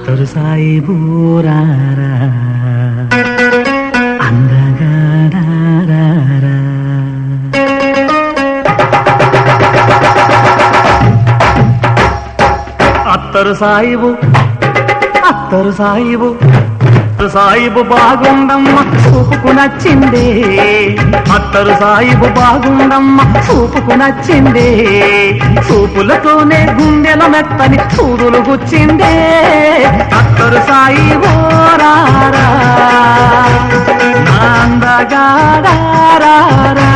అత్తరు సాయిబు రారా అందగా రారా. అత్తరు సాయిబు అత్తరు సాయిబు సాయిబు బాగుండమ్మ చూపుకు నచ్చిందే. అత్తరు సాయిబు బాగుండమ్మ చూపుకు నచ్చిందే. చూపులతోనే గుండెల మెత్తని సూదులు గుచ్చిందే. అత్తరు సాయిబు రారా అందగా రారా.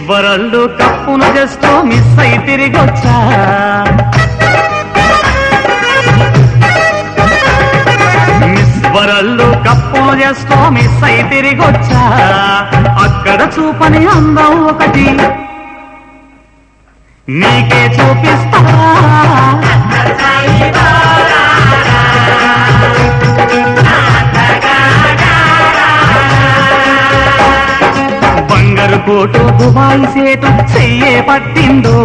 వరల్డ్ కప్పును జస్ట్ మిస్ అయి తిరిగొచ్చా. మిస్ వరల్డ్ కప్పును జస్ట్ మిస్ అయి తిరిగొచ్చా. అక్కడ చూపని అందం ఒకటి నీకే చూపిస్తా. బంగారు కోటు దుబాయి సేటు చెయ్యే పట్టిందో.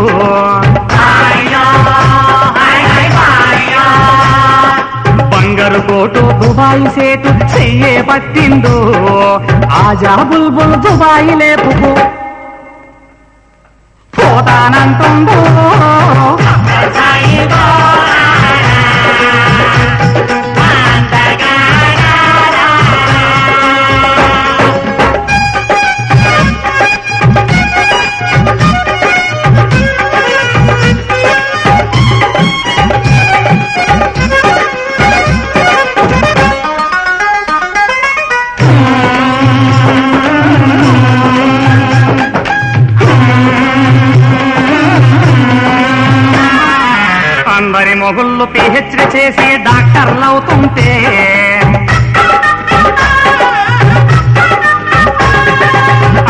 బంగారు కోటు దుబాయి సేటు చెయ్యే పట్టిందో. ఆజా బుల్బుల్ దుబాయి లేపుకు పోతానంటుందో. అందరి మొగుళ్ళు పిహెచ్డి చేసి డాక్టర్లు అవుతుంటే.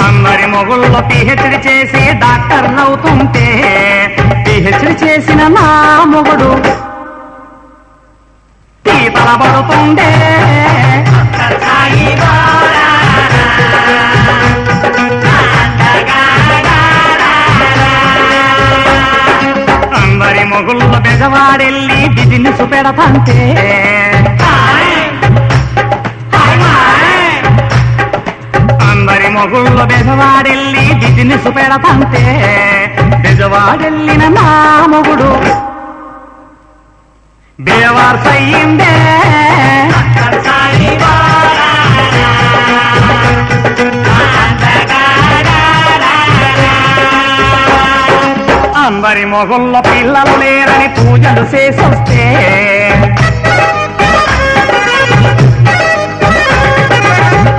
అందరి మొగుళ్ళు పిహెచ్డి చేసి డాక్టర్లు అవుతుంటే. పిహెచ్డి చేసిన నా మొగుడు పీతల పడుతుండే. అందరి మొగుళ్ళ బెజవాడెళ్ళి బిజినెస్ పెడతంటే. అందరి మొగుళ్ళ బెజవాడెళ్ళి బిజినెస్ పెడతంటే. బెజవాడెళ్ళిన నా మొగుడు బేవార్స్ అయ్యిందే. అందరి మొగుళ్ళ పిల్లలు లేరని పూజలు చేసొస్తే.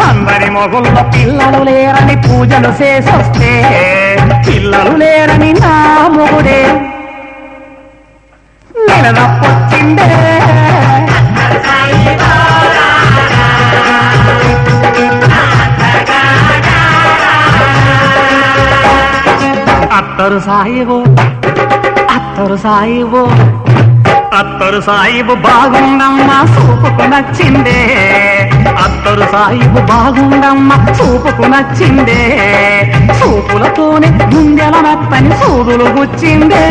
అందరి మొగుళ్ళ పిల్లలు లేరని పూజలు చేసొస్తే. పిల్లలు లేరని నా మొగుడే నెలనప్పొచ్చిందే. అత్తరు సాయిబు అత్తరు సాయిబు అత్తరు సాయిబు బాగుండమ్మ చూపుకు నచ్చిందే. అత్తరు సాయిబు బాగుండమ్మ చూపుకు నచ్చిందే. చూపులతోనే గుండెల మెత్తని సూదులు గుచ్చిందే.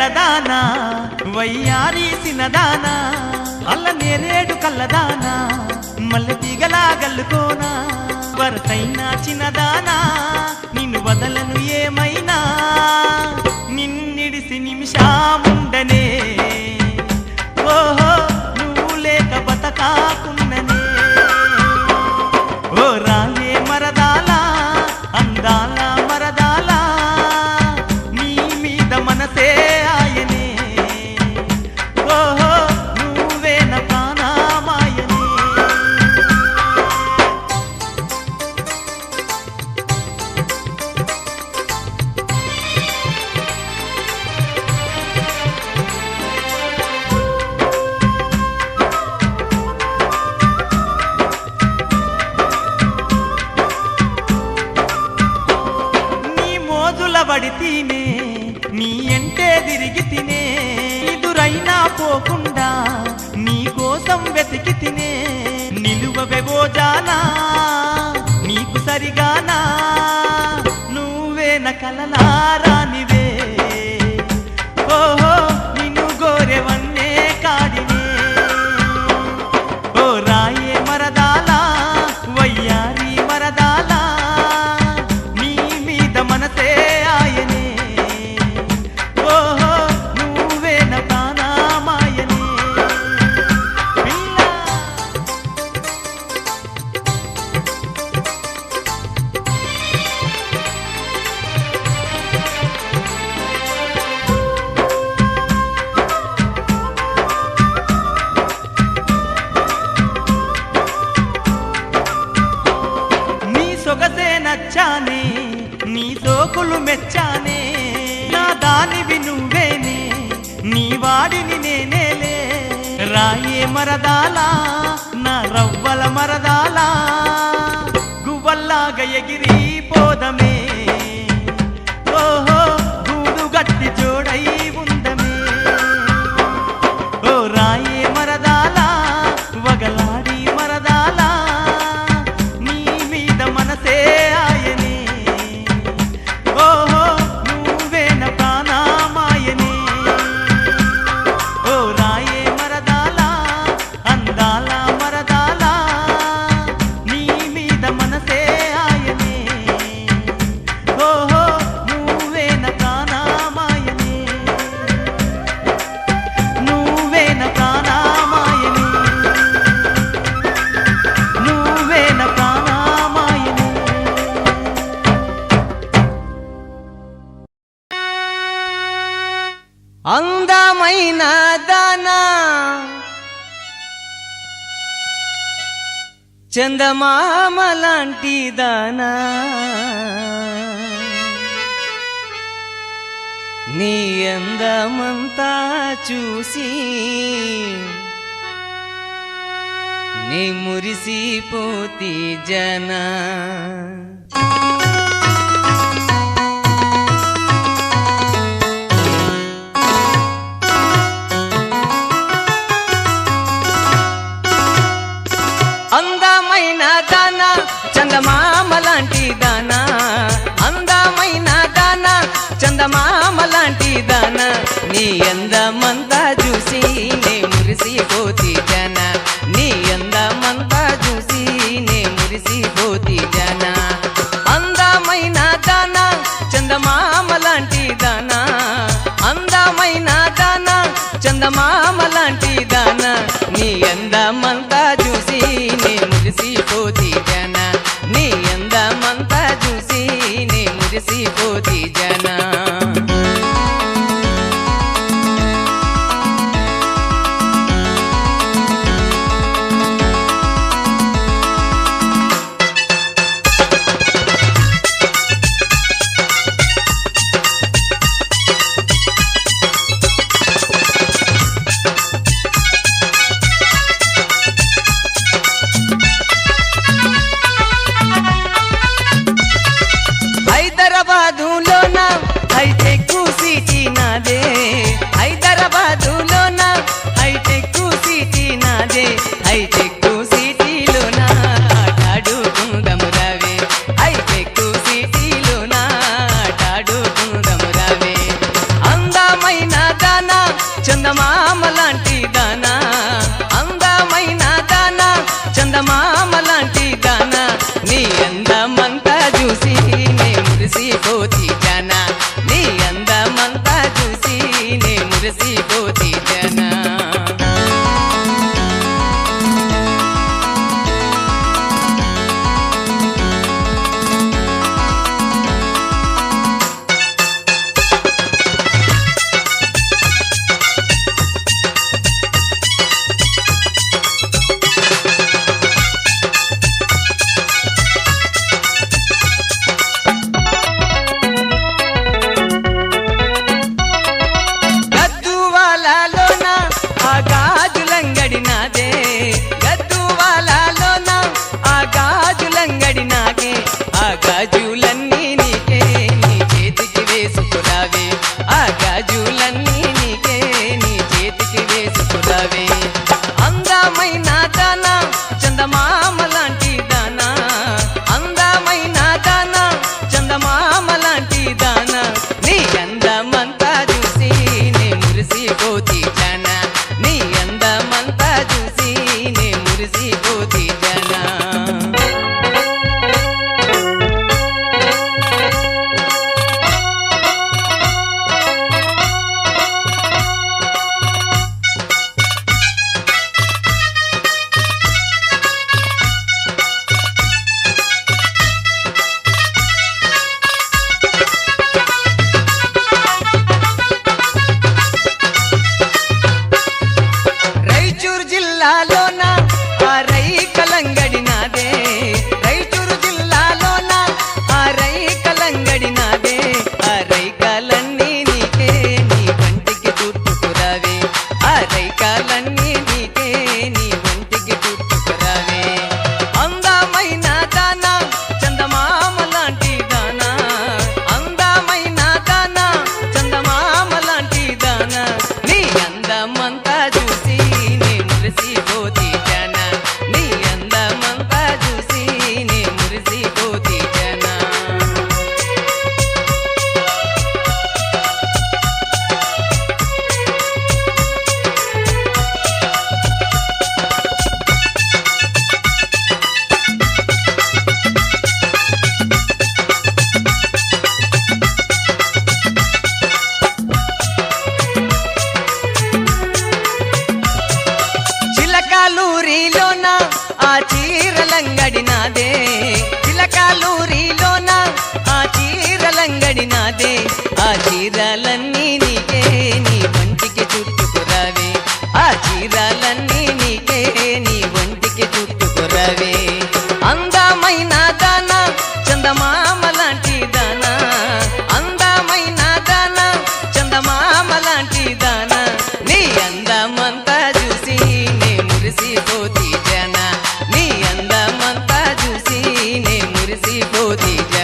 తెల్లదానా వయ్యారి సినదానా అల్ల నేరేడు కల్లదానా మల్లె తీగలా గల్లుకోనా వరసైనా చిన్నదానా నిన్ను వదలను ఏమైనా నిన్నిడిసి నిమిషాముండనే ఓహో నువ్వు లేక బతకాకున్ననే ఓ రాయే మరదాలా అందాల మరదాలా నీ మీద మనసే ఆయనే ఓహో నువ్వే నా ప్రాణమాయనే పడి తినే నీ ఎంటే తిరిగి తినే ఎదురైనా పోకుండా నీ కోసం వెతికి తినే నిలువవెవో జానా నీకు సరిగానా నువ్వే నా కలలారానివే ఓహో నిన్ను గోరెవన్నే కాడినే ఓ రాయే మరదాలా వయ్యారి మరదాలా నీ మీద మనసే ఆయనే ఓహో నువ్వే నా ప్రాణమాయనే పిల్ల నీ సొగసే నచ్చానే నీ సోకులు మెచ్చానే నా దానివి నువ్వేనే నీ వాడిని నేనేలే రాయే మరదాలా నా రవ్వల మరదాలా గువ్వల్లాగా ఎగిరి పోదమే ఓహో గూడు గట్టి జోడై ఉందమే ఓ రాయే మరదాలా వగలాడి మరదాలా నీ మీద మనసే ఆయనే ఓహో నువ్వే నా ప్రాణమాయనే ఓ రాయే మరదాలా అందాల మరదాలా నీ మీద మనసే ఆయనే ఓహో నువ్వే నా ప్రాణమాయనే నువ్వే నా ప్రాణమాయనే నువ్వే నా ప్రాణమాయనే అందమైన దానా చందమామ లాంటి దానా నీ అందమంతా చూసి నీ మురిసిపోతి జనా అందమైన దానా చందమామ లాంటి దానా అందమైన దానా చందమామ లాంటి దానా నీ అందమంతా చూసి నే మురిసిపోతి జనా నీ అందమంతా చూసి నే మురిసిపోతి జనా అందమైన దానా చందమామ లాంటి దానా అందమైన దానా చందమామ లాంటి దానా నీ అందమంతా చూసి నే మురిసిపోతి జనా నీ అందమంతా చూసి నే మురిసిపోతి జనా హైదరాబాదులోన చుట్టుకురావే ఆ చీరాలన్నీ నీకే నీ ఒంటికి చుట్టుకురావే ఆ చీరాలన్నీ నీకే నీ ఒంటికి చుట్టుకురావే అందమైన దాన చందమామ లాంటి దాన అందమైన దాన చందమామ లాంటి దాన నీ అందమంతా చూసి నే మురిసిపోతి జన నీ అందమంతా చూసి నే మురిసిపోతి జన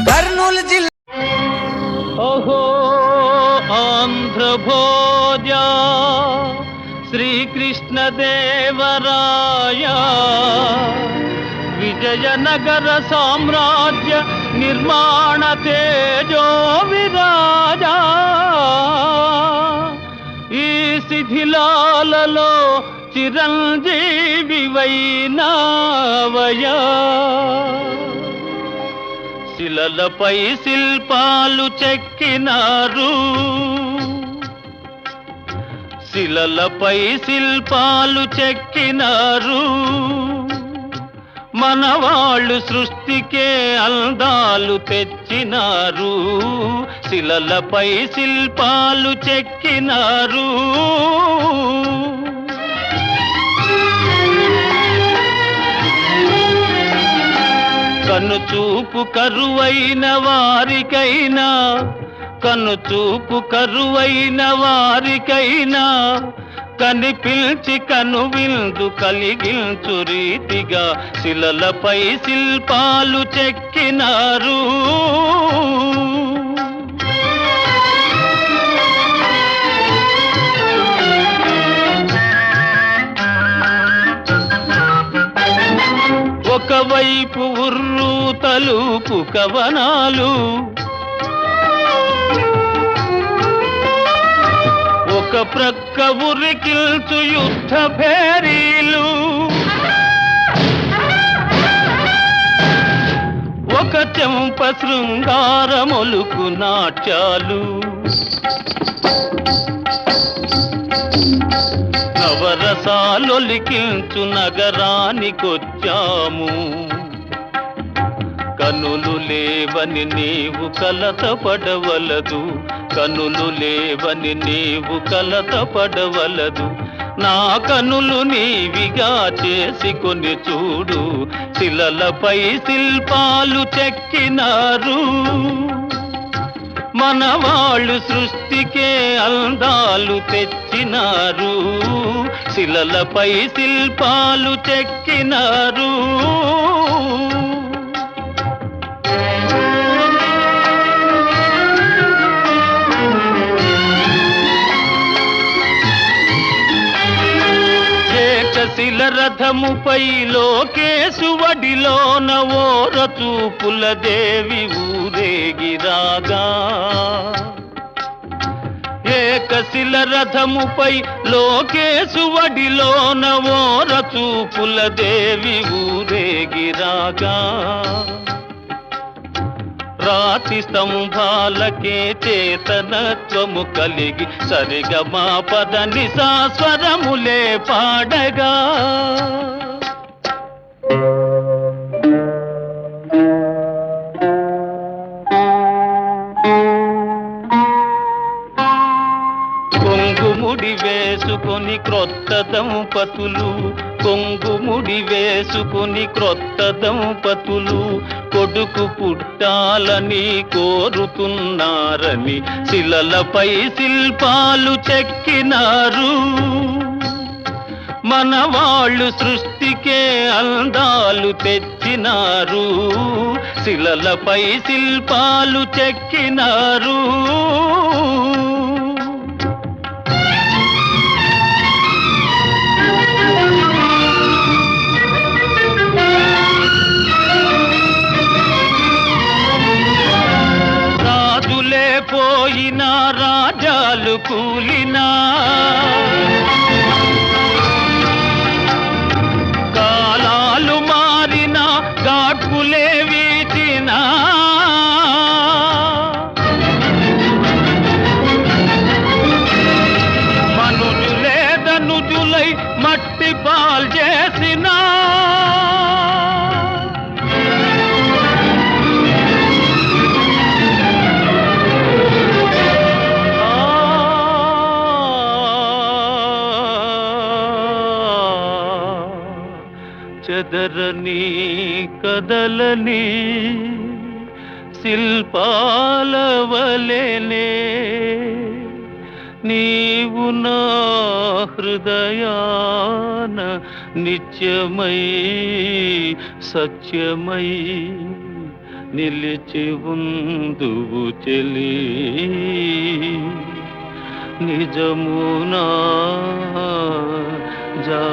కర్నూలు జిల్లా ఓహో ఆంధ్రభోజ శ్రీకృష్ణదేవరాయ విజయనగర సామ్రాజ్య నిర్మాణ తేజో విరాజ ఈ శిథిలాలలో చిరంజీవివైనావయా శిలలపై శిల్పాలు చెక్కినారు శిలలపై శిల్పాలు చెక్కినారు మనవాళ్ళు సృష్టికే అందాలు తెచ్చినారు శిలలపై శిల్పాలు చెక్కినారు కనుచూపు కరువైన వారికైనా కనుచూపు కరువైన వారికైనా కనిపిల్చి కనువిందు కలిగించు రీతిగా శిలలపై శిల్పాలు చెక్కినారు ఒకవైపు ఉర్రు తలుపు కవనాలు ఒక ప్రక్క ఉరికిల్చు యుద్ధ భేరీలు ఒక చెంప శృంగారమొలుకు నాట్యాలు నవరసాలొలికించు నగరానికొచ్చాము కనులు లేవని నీవు కలతపడవలదు కనులు లేవని నీవు కలతపడవలదు నా కనులు నీవిగా చేసుకొని చూడు శిలలపై శిల్పాలు చెక్కినారు మనవాళ్ళు సృష్టికే అందాలు తెచ్చినారు శిలలపై శిల్పాలు చెక్కినారు శిల రథముపై లోకేశువడిలోన ఓర చూపుల దేవి ఊరేగిరాగా ఏకశిల రథముపై లోకేశువడిలోన ఓర చూపుల దేవి ఊరేగిరాగా రాతి స్తంభాలకే చేతనత్వము కలిగి సరిగమా పదని సాస్వరములే పాడగా కొంగుముడి వేసుకొని క్రొత్త దంపతులు కొంగుముడి వేసుకొని క్రొత్త దంపతులు కొడుకు పుట్టాలని కోరుతున్నారని శిలలపై శిల్పాలు చెక్కినారు మనవాళ్ళు సృష్టికే అందాలు తెచ్చినారు శిలలపై శిల్పాలు చెక్కినారు పోయినా రాజాలు కూలినా మట్టి పాల్ చేసినా చెదరని కదలని శిల్పాల వలెనే నీవు నా హృదయాన నిత్యమై సత్యమై నిలిచి ఉందువు చెలి నిజమునా జా